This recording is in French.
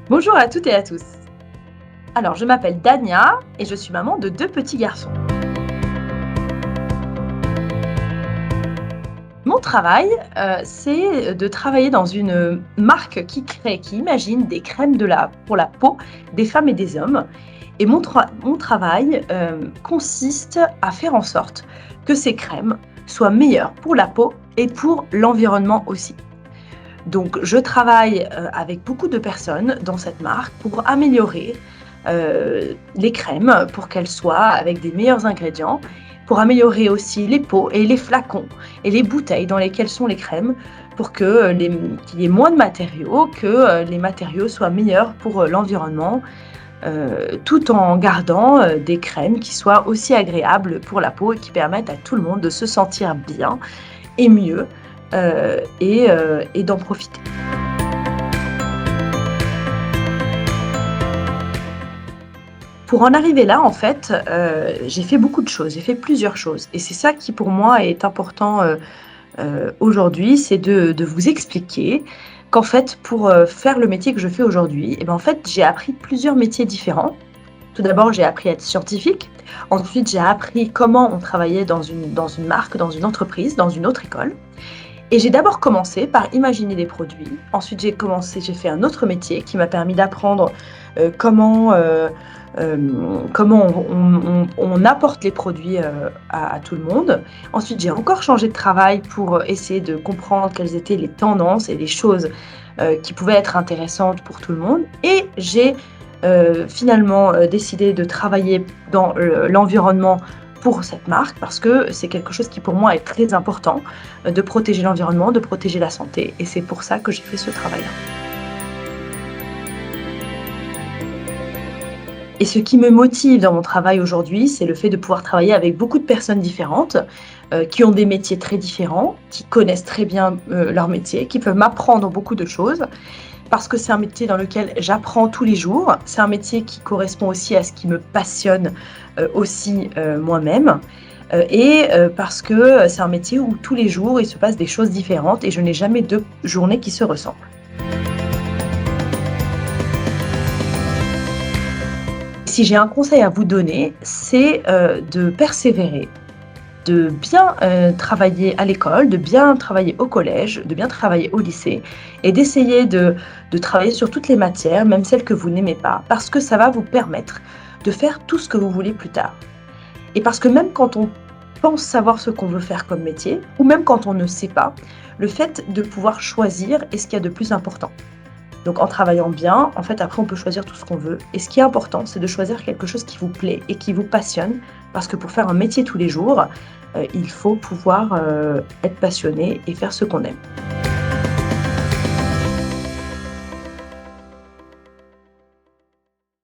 Bonjour à toutes et à tous. Alors, je m'appelle Dania et je suis maman de 2 petits garçons. Mon travail, c'est de travailler dans une marque qui imagine des crèmes pour la peau des femmes et des hommes et mon travail, consiste à faire en sorte que ces crèmes soient meilleures pour la peau et pour l'environnement aussi. Donc je travaille, avec beaucoup de personnes dans cette marque pour améliorer, les crèmes, pour qu'elles soient avec des meilleurs ingrédients, pour améliorer aussi les pots et les flacons et les bouteilles dans lesquelles sont les crèmes pour que, qu'il y ait moins de matériaux, que, les matériaux soient meilleurs pour, l'environnement, tout en gardant, des crèmes qui soient aussi agréables pour la peau et qui permettent à tout le monde de se sentir bien et mieux, et d'en profiter. Pour en arriver là, en fait, j'ai fait beaucoup de choses, j'ai fait plusieurs choses et c'est ça qui pour moi est important, aujourd'hui, c'est de vous expliquer qu'en fait pour, faire le métier que je fais aujourd'hui et ben, en fait, j'ai appris plusieurs métiers différents. Tout d'abord, j'ai appris à être scientifique. Ensuite, j'ai appris comment on travaillait dans une marque, dans une entreprise, dans une autre école. Et j'ai d'abord commencé par imaginer des produits. Ensuite, j'ai fait un autre métier qui m'a permis d'apprendre, comment on apporte les produits, à tout le monde. Ensuite, j'ai encore changé de travail pour essayer de comprendre quelles étaient les tendances et les choses, qui pouvaient être intéressantes pour tout le monde. Et j'ai, finalement, décidé de travailler dans, l'environnement pour cette marque parce que c'est quelque chose qui pour moi est très important, de protéger l'environnement, de protéger la santé et c'est pour ça que j'ai fait ce travail-là. Et ce qui me motive dans mon travail aujourd'hui, c'est le fait de pouvoir travailler avec beaucoup de personnes différentes, qui ont des métiers très différents, qui connaissent très bien, leur métier, qui peuvent m'apprendre beaucoup de choses. Parce que c'est un métier dans lequel j'apprends tous les jours. C'est un métier qui correspond aussi à ce qui me passionne, aussi, moi-même, parce que, c'est un métier où tous les jours, il se passe des choses différentes et je n'ai jamais 2 journées qui se ressemblent. Si j'ai un conseil à vous donner, c'est, de persévérer, de bien, travailler à l'école, de bien travailler au collège, de bien travailler au lycée et d'essayer de travailler sur toutes les matières, même celles que vous n'aimez pas, parce que ça va vous permettre de faire tout ce que vous voulez plus tard. Et parce que même quand on pense savoir ce qu'on veut faire comme métier, ou même quand on ne sait pas, le fait de pouvoir choisir est ce qu'il y a de plus important. Donc en travaillant bien, en fait, après, on peut choisir tout ce qu'on veut. Et ce qui est important, c'est de choisir quelque chose qui vous plaît et qui vous passionne, parce que pour faire un métier tous les jours, il faut pouvoir être passionné et faire ce qu'on aime.